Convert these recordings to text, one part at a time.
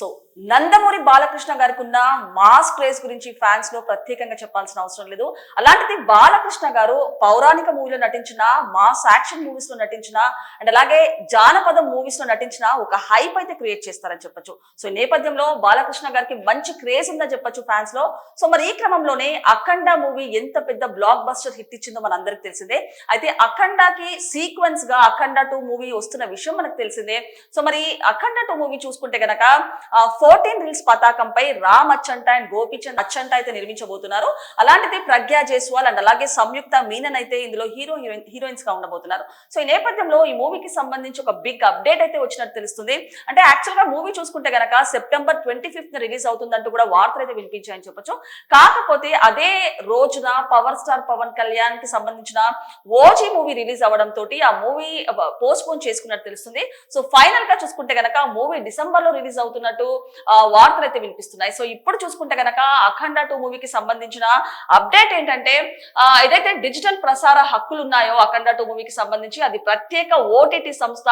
So Nandamuri Balakrishna గారికి ఉన్న mass craze గురించి ఫ్యాన్స్ లో ప్రత్యేకంగా చెప్పాల్సిన అవసరం లేదు. అలాంటిది బాలకృష్ణ గారు పౌరాణిక మూవీలో నటించిన, మాస్ యాక్షన్ మూవీస్ లో నటించిన అండ్ అలాగే జానపద మూవీస్ లో నటించిన ఒక హైప్ అయితే క్రియేట్ చేస్తారని చెప్పొచ్చు. సో ఈ నేపథ్యంలో బాలకృష్ణ గారికి మంచి క్రేజ్ ఉందని చెప్పొచ్చు ఫ్యాన్స్ లో. సో మరి ఈ క్రమంలోనే అఖండ మూవీ ఎంత పెద్ద బ్లాక్ బస్టర్ హిట్ ఇచ్చిందో మన అందరికి తెలిసిందే. అయితే అఖండకి సీక్వెన్స్ గా అఖండ 2 మూవీ వస్తున్న విషయం మనకు తెలిసిందే. సో మరి అఖండ 2 మూవీ చూసుకుంటే గనక 14 రీల్స్ పతాకంపై రామ్ అచ్చంట అండ్ గోపీచంద్ అచ్చంట అయితే నిర్మించబోతున్నారు. అలాంటిది ప్రజ్ఞా జైస్వాల్ అండ్ అలాగే సంయుక్త మీనన్ అయితే ఇందులో హీరోయిన్స్ గా ఉండబోతున్నారు. సో ఈ నేపథ్యంలో ఈ మూవీకి సంబంధించి ఒక బిగ్ అప్డేట్ అయితే వచ్చినట్టు తెలుస్తుంది. అంటే యాక్చువల్ గా మూవీ చూసుకుంటే గనక సెప్టెంబర్ 25th రిలీజ్ అవుతుందంటూ కూడా వార్తలు అయితే వినిపించాయని చెప్పొచ్చు. కాకపోతే అదే రోజున పవర్ స్టార్ పవన్ కళ్యాణ్ కి సంబంధించిన ఓజీ మూవీ రిలీజ్ అవ్వడం తోటి ఆ మూవీ పోస్ట్ పోన్ చేసుకున్నట్టు తెలుస్తుంది. సో ఫైనల్ గా చూసుకుంటే గనక మూవీ డిసెంబర్ లో రిలీజ్ అవుతున్నట్టు వార్తలు అయితే వినిపిస్తున్నాయి. సో ఇప్పుడు చూసుకుంటే గనక అఖండ 2 మూవీకి సంబంధించిన అప్డేట్ ఏంటంటే ఏదైతే డిజిటల్ ప్రసార హక్కులు ఉన్నాయో అఖండ 2 మూవీకి సంబంధించి అది ప్రత్యేక ఓటీటీ సంస్థ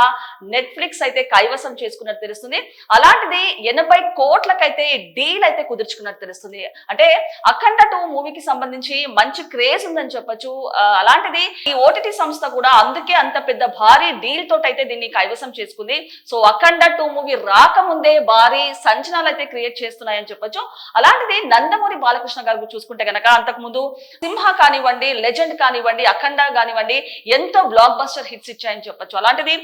నెట్ఫ్లిక్స్ అయితే కైవసం చేసుకున్నట్టు తెలుస్తుంది. అలాంటిది 80 కోట్లకైతే డీల్ అయితే కుదుర్చుకున్నట్టు తెలుస్తుంది. అంటే అఖండ 2 మూవీకి సంబంధించి మంచి క్రేజ్ ఉందని చెప్పొచ్చు. అలాంటిది ఈ ఓటీటీ సంస్థ కూడా అందుకే అంత పెద్ద భారీ డీల్ తోటి అయితే దీన్ని కైవసం చేసుకుంది. సో అఖండ 2 మూవీ రాకముందే భారీ సంచలనాలు అయితే క్రియేట్ చేస్తున్నాయని చెప్పొచ్చు. అలాంటిది నందమూరి బాలకృష్ణ గారు చూసుకుంటే గనక అంతకుముందు సింహ కానివ్వండి, లెజెండ్ కానివ్వండి, అఖండ కానివ్వండి ఎంతో బ్లాక్ బస్టర్ హిట్స్ ఇచ్చాయని చెప్పొచ్చు. అలాంటిది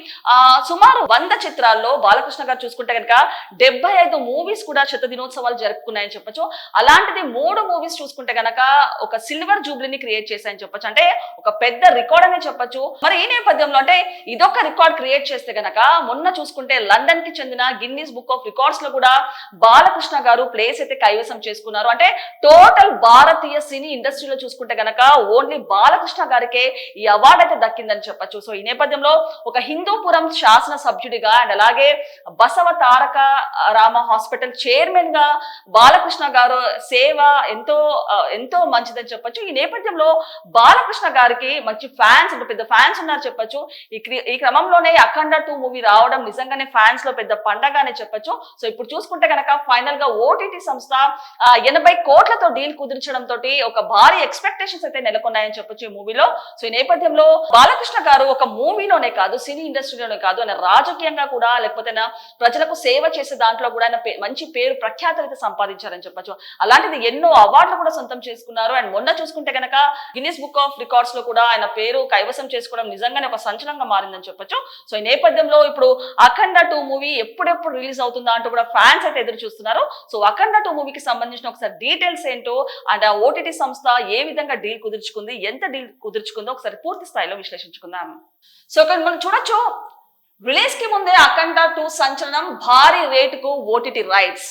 సుమారు 100 చిత్రాల్లో బాలకృష్ణ గారు చూసుకుంటే గనక 75 మూవీస్ కూడా శత దినోత్సవాలు జరుపుకున్నాయని చెప్పొచ్చు. అలాంటిది 3 మూవీస్ చూసుకుంటే గనక ఒక సిల్వర్ జూబ్లీని క్రియేట్ చేశాయని చెప్పొచ్చు. అంటే ఒక పెద్ద రికార్డ్ అనే చెప్పొచ్చు. మరి ఈ నేపథ్యంలో అంటే ఇదొక రికార్డ్ క్రియేట్ చేస్తే గనక మొన్న చూసుకుంటే లండన్ కి చెందిన గిన్నీస్ బుక్ ఆఫ్ రికార్డ్స్ లో కూడా బాలకృష్ణ గారు ప్లేస్ అయితే కైవసం చేసుకున్నారు. అంటే టోటల్ భారతీయ సినీ ఇండస్ట్రీలో చూసుకుంటే గనక ఓన్లీ బాలకృష్ణ గారికే ఈ అవార్డు అయితే దక్కిందని చెప్పొచ్చు. సో ఈ నేపథ్యంలో ఒక హిందూపురం శాసన సభ్యుడిగా అండ్ అలాగే బసవ తారక రామ హాస్పిటల్ చైర్మన్ గా బాలకృష్ణ గారు సేవ ఎంతో మంచిదని చెప్పొచ్చు. ఈ నేపథ్యంలో బాలకృష్ణ గారికి మంచి ఫ్యాన్స్ అంటే పెద్ద ఫ్యాన్స్ ఉన్నారు చెప్పొచ్చు. ఈ క్రమంలోనే అఖండ 2 మూవీ రావడం నిజంగానే ఫ్యాన్స్ లో పెద్ద పండగానే చెప్పొచ్చు. సో ఇప్పుడు చూసుకుంటే కనుక ఫైనల్ గా ఓటీటీ సంస్థ 80 కోట్లతో డీల్ కుదిర్చడం తోటి ఒక భారీ ఎక్స్పెక్టేషన్స్ అయితే నెలకొన్నాయని చెప్పొచ్చు ఈ మూవీలో. సో ఈ నేపథ్యంలో బాలకృష్ణ గారు ఒక మూవీలోనే కాదు, సినీ ఇండస్ట్రీలోనే కాదు, ఆయన రాజకీయంగా కూడా లేకపోతే ప్రజలకు సేవ చేసే దాంట్లో కూడా ఆయన మంచి పేరు ప్రఖ్యాతులు అయితే సంపాదించారని చెప్పొచ్చు. అలాంటిది ఎన్నో అవార్డులు కూడా సొంతం చేసుకున్నారు. అండ్ మొన్న చూసుకుంటే కనుక గిన్నిస్ బుక్ ఆఫ్ రికార్డ్స్ లో కూడా ఆయన పేరు కైవసం చేసుకోవడం నిజంగానే ఒక సంచలనంగా మారిందని చెప్పొచ్చు. సో ఈ నేపథ్యంలో ఇప్పుడు అఖండ 2 మూవీ ఎప్పుడెప్పుడు రిలీజ్ అవుతుందా అంటూ కూడా ఫ్యాన్స్ అయితే ఎదురు చూస్తున్నారు. సో అఖండ 2 మూవీకి సంబంధించిన ఒకసారి డీటెయిల్స్ ఏంటో అండ్ ఆ ఓటీటీ సంస్థ ఏ విధంగా డీల్ కుదుర్చుకుంది, ఎంత డీల్ కుదుర్చుకుందో ఒకసారి పూర్తి స్థాయిలో విశ్లేషించుకుందాం. సో ఇక్కడ మనం చూడొచ్చు, రిలీజ్ కి ముందే అఖండ 2 సంచలనం, భారీ రేటుకు ఓటీటీ రైట్స్.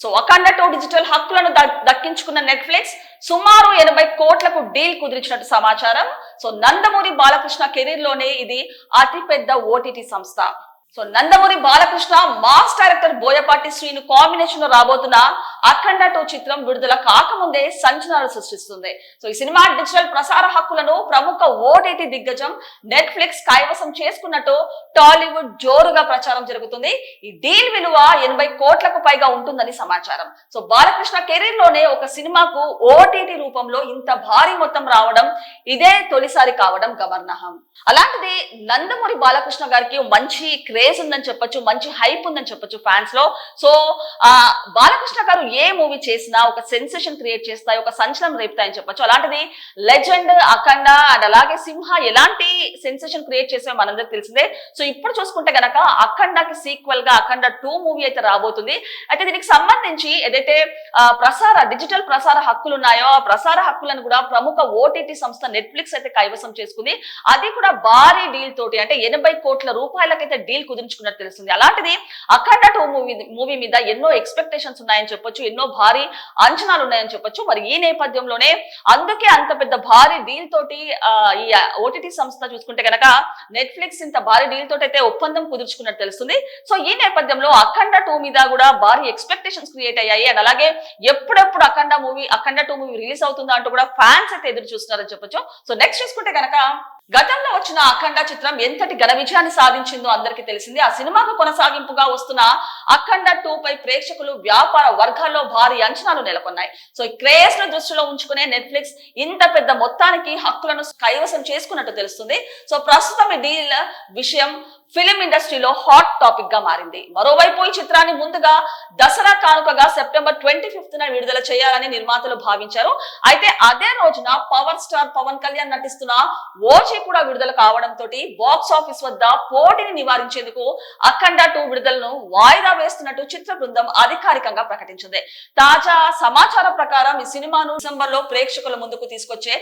సో అఖండ 2 డిజిటల్ హక్కులను దక్కించుకున్న నెట్ఫ్లిక్స్ సుమారు 80 కోట్లకు డీల్ కుదిరించినట్టు సమాచారం. సో నందమూరి బాలకృష్ణ కెరీర్ లోనే ఇది అతిపెద్ద ఓటీటీ సంస్థ. So Nandamuri Balakrishna mass director Boyapati Srinu combination లో రాబోతున్న అఖండ 2 చిత్రం విడుదల కాకముందే సంచలనాలు సృష్టిస్తుంది. సో ఈ సినిమా డిజిటల్ ప్రసార హక్కులను ప్రముఖ ఓటీటీ దిగ్గజం నెట్ఫ్లిక్స్ కైవసం చేసుకున్నట్టు టాలీవుడ్ జోరుగా ప్రచారం జరుగుతుంది. ఈ డీల్ విలువ 80 కోట్లకు పైగా ఉంటుందని సమాచారం. సో బాలకృష్ణ కెరీర్ లోనే ఒక సినిమాకు ఓటీటీ రూపంలో ఇంత భారీ మొత్తం రావడం ఇదే తొలిసారి కావడం గమనార్హం. అలాంటిది నందమూరి బాలకృష్ణ గారికి మంచి క్రేజ్ ఉందని చెప్పొచ్చు, మంచి హైప్ ఉందని చెప్పొచ్చు ఫ్యాన్స్ లో. సో బాలకృష్ణ గారు ఏ మూవీ చేసినా ఒక సెన్సేషన్ క్రియేట్ చేస్తాయి, ఒక సంచలనం రేపుతాయని చెప్పొచ్చు. అలాంటిది లెజెండ్, అఖండ అండ్ అలాగే సింహ ఎలాంటి సెన్సేషన్ క్రియేట్ చేసాయో మనందరికి తెలిసిందే. సో ఇప్పుడు చూసుకుంటే గనక అఖండకి సీక్వెల్ గా అఖండ 2 మూవీ అయితే రాబోతుంది. అయితే దీనికి సంబంధించి ఏదైతే డిజిటల్ ప్రసార హక్కులు ఉన్నాయో ఆ ప్రసార హక్కులను కూడా ప్రముఖ ఓటీటీ సంస్థ నెట్ఫ్లిక్స్ అయితే కైవసం చేసుకుంది. అది కూడా భారీ డీల్ తోటి, అంటే 80 కోట్ల రూపాయలకైతే డీల్ కుదిరించుకున్నట్టు తెలుస్తుంది. అలాంటిది అఖండ 2 మూవీ మీద ఎన్నో ఎక్స్పెక్టేషన్స్ ఉన్నాయని చెప్పొచ్చు, ఎన్నో భారీ అంచనాలు ఉన్నాయని చెప్పొచ్చు. మరి ఈ నేపథ్యంలోనే అందుకే అంత పెద్ద భారీ డీల్ తోటి ఈ ఓటీటీ సంస్థ చూసుకుంటే కనుక నెట్ఫ్లిక్స్ ఇంత భారీ డీల్ తోటి అయితే ఒప్పందం కుదుర్చుకున్నట్టు తెలుస్తుంది. సో ఈ నేపథ్యంలో అఖండ టూ మీద కూడా భారీ ఎక్స్పెక్టేషన్స్ క్రియేట్ అయ్యాయి. అండ్ అలాగే ఎప్పుడెప్పుడు అఖండ టూ మూవీ రిలీజ్ అవుతుందా అంటూ కూడా ఫ్యాన్స్ అయితే ఎదురు చూస్తున్నారని చెప్పొచ్చు. సో నెక్స్ట్ చూసుకుంటే కనుక గతంలో వచ్చిన అఖండ చిత్రం ఎంతటి ఘన విజయాన్ని సాధించిందో అందరికీ తెలిసింది. ఆ సినిమాకు కొనసాగింపుగా వస్తున్న అఖండ 2 పై ప్రేక్షకులు వ్యాపార వర్గాల్లో భారీ అంచనాలు నెలకొన్నాయి. సో ఈ క్రేజ్ ను దృష్టిలో ఉంచుకునే నెట్ఫ్లిక్స్ ఇంత పెద్ద మొత్తానికి హక్కులను కైవసం చేసుకున్నట్టు తెలుస్తుంది. సో ప్రస్తుతం ఈ డీల్ విషయం ఫిలిం ఇండస్ట్రీలో హాట్ టాపిక్ గా మారింది. మరోవైపు ఈ చిత్రాన్ని ముందుగా దసరా కానుకగా సెప్టెంబర్ 25న విడుదల చేయాలని నిర్మాతలు భావించారు. అయితే అదే రోజున పవర్ స్టార్ పవన్ కళ్యాణ్ నటిస్తున్న ఓజీ కూడా విడుదల కావడంతో బాక్స్ ఆఫీస్ వద్ద పోటీని నివారించేందుకు అఖండ 2 విడుదలను వాయిదా వేస్తున్నట్టు చిత్ర బృందం అధికారికంగా ప్రకటించింది. తాజా సమాచారం ప్రకారం ఈ సినిమాను డిసెంబర్ లో ప్రేక్షకుల ముందుకు తీసుకొచ్చే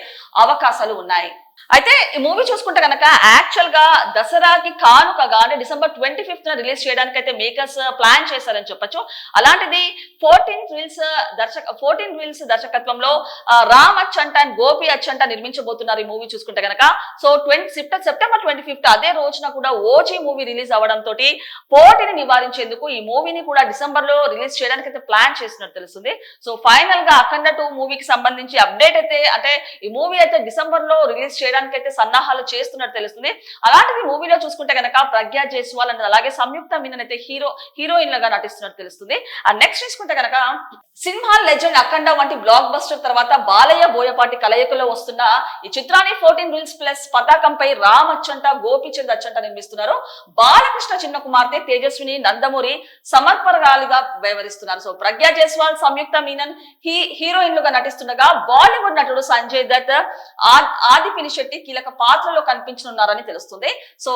అవకాశాలు ఉన్నాయి. అయితే ఈ మూవీ చూసుకుంటే కనుక యాక్చువల్ గా దసరాకి కానుకగా అంటే డిసెంబర్ 25న రిలీజ్ చేయడానికి అయితే మేకర్స్ ప్లాన్ చేశారని చెప్పొచ్చు. అలాంటిది 14 రీల్స్ దర్శకత్వంలో రామ్ అచ్చంట అండ్ గోపి అచ్చంట నిర్మించబోతున్నారు ఈ మూవీ చూసుకుంటే కనుక. సో సెప్టెంబర్ 25 అదే రోజున కూడా ఓజీ మూవీ రిలీజ్ అవ్వడంతో పోటీని నివారించేందుకు ఈ మూవీని కూడా డిసెంబర్ లో రిలీజ్ చేయడానికి అయితే ప్లాన్ చేసినట్టు తెలుస్తుంది. సో ఫైనల్ గా అఖండ 2 మూవీకి సంబంధించి అప్డేట్ అయితే అంటే ఈ మూవీ అయితే డిసెంబర్ లో రిలీజ్ చేయడానికైతే సన్నాహాలు చేస్తున్నట్టు తెలుస్తుంది. అలాంటిది మూవీలో చూసుకుంటే కనుక ప్రజ్ఞా జైస్వాల్ అండ్ అలాగే సంయుక్త మీనన్ అయితే హీరోయిన్ లాగా నటిస్తున్నట్టు తెలుస్తుంది. అండ్ నెక్స్ట్ చూసుకుంటే కనుక సినిమా లెజెండ్ అఖండ వంటి బ్లాక్ బస్టర్ తర్వాత బాలయ్య బోయపాటి కలయికలో వస్తున్న ఈ చిత్రాన్ని 14 రీల్స్ ప్లస్ పతాకంపై రామ్ అచ్చంట గోపీచంద్ అచ్చంట నిర్మిస్తున్నారు. బాలకృష్ణ చిన్న కుమార్తె తేజస్విని నందమూరి సమర్పరాలుగా వ్యవహరిస్తున్నారు. సో ప్రజ్ఞా జైస్వాల్ సంయుక్త మీనన్ హీరోయిన్లుగా నటిస్తుండగా బాలీవుడ్ నటుడు సంజయ్ దత్ ఆది పినిశెట్టి కీలక పాత్రలో కనిపించనున్నారని తెలుస్తుంది. సో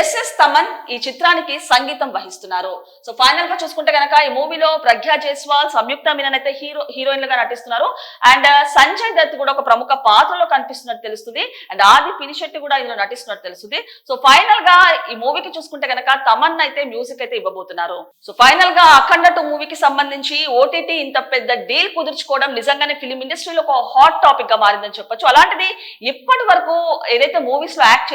ఎస్ఎస్ తమన్ ఈ చిత్రానికి సంగీతం వహిస్తున్నారు. సో ఫైనల్ గా చూసుకుంటే కనుక ఈ మూవీలో ప్రజ్ఞా జైస్వాల్ సంయుక్త మీనన్ అయితే హీరోయిన్లుగా నటిస్తున్నారు. అండ్ సంజయ్ దత్ కూడా ఒక ప్రముఖ పాత్రలో కనిపిస్తున్నట్టు తెలుస్తుంది. అండ్ ఆది పినిశెట్టి కూడా ఇందులో నటిస్తున్నట్టు తెలుస్తుంది. సో ఫైనల్ గా ఈ మూవీకి చూసుకుంటే కనుక తమన్ అయితే మ్యూజిక్ అయితే ఇవ్వబోతున్నారు. సో ఫైనల్ గా అఖండ 2 మూవీకి సంబంధించి ఓటీటీ ఇంత పెద్ద డీల్ కుదుర్చుకోవడం నిజంగానే ఫిలిం ఇండస్ట్రీలో ఒక హాట్ టాపిక్ గా మారిందని చెప్పొచ్చు. అలాంటిది ఇప్పటి వరకు ఏదైతే మూవీస్ లో యాక్ట్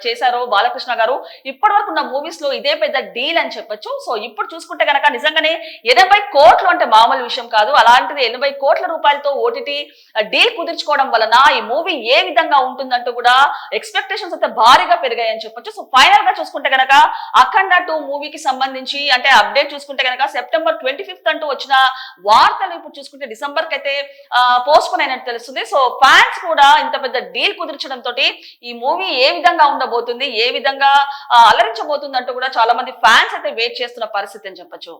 చేశారో బాలకృష్ణ గారు ఇప్పటి వరకు ఉన్న మూవీస్ లో ఇదే పెద్ద డీల్ అని చెప్పొచ్చు. సో ఇప్పుడు చూసుకుంటే కనుక నిజంగానే 80 కోట్లు అంటే మామూలు విషయం కాదు. అలాంటిది 80 కోట్ల రూపాయలతో ఓటీటీ డీల్ కుదుర్చుకోవడం వలన ఈ మూవీ ఏ విధంగా ఉంటుందంటూ కూడా ఎక్స్పెక్టేషన్స్ అయితే భారీగా పెరిగాయని చెప్పొచ్చు. సో ఫైనల్ గా చూసుకుంటే కనుక అఖండ 2 మూవీకి సంబంధించి అంటే అప్డేట్ చూసుకుంటే కనుక సెప్టెంబర్ 25 అంటూ వచ్చిన వార్తలు ఇప్పుడు చూసుకుంటే డిసెంబర్ కి అయితే పోస్ట్ పోన్ అయినట్టు తెలుస్తుంది. సో ఫ్యాన్స్ కూడా ఇంత పెద్ద డీల్ కుదిర్చడంతో ఈ మూవీ ఏ విధంగా ఉండబోతుంది, ఏ విధంగా అలరించబోతుంది అంటూ కూడా చాలా మంది ఫ్యాన్స్ అయితే వెయిట్ చేస్తున్న పరిస్థితి అని చెప్పొచ్చు.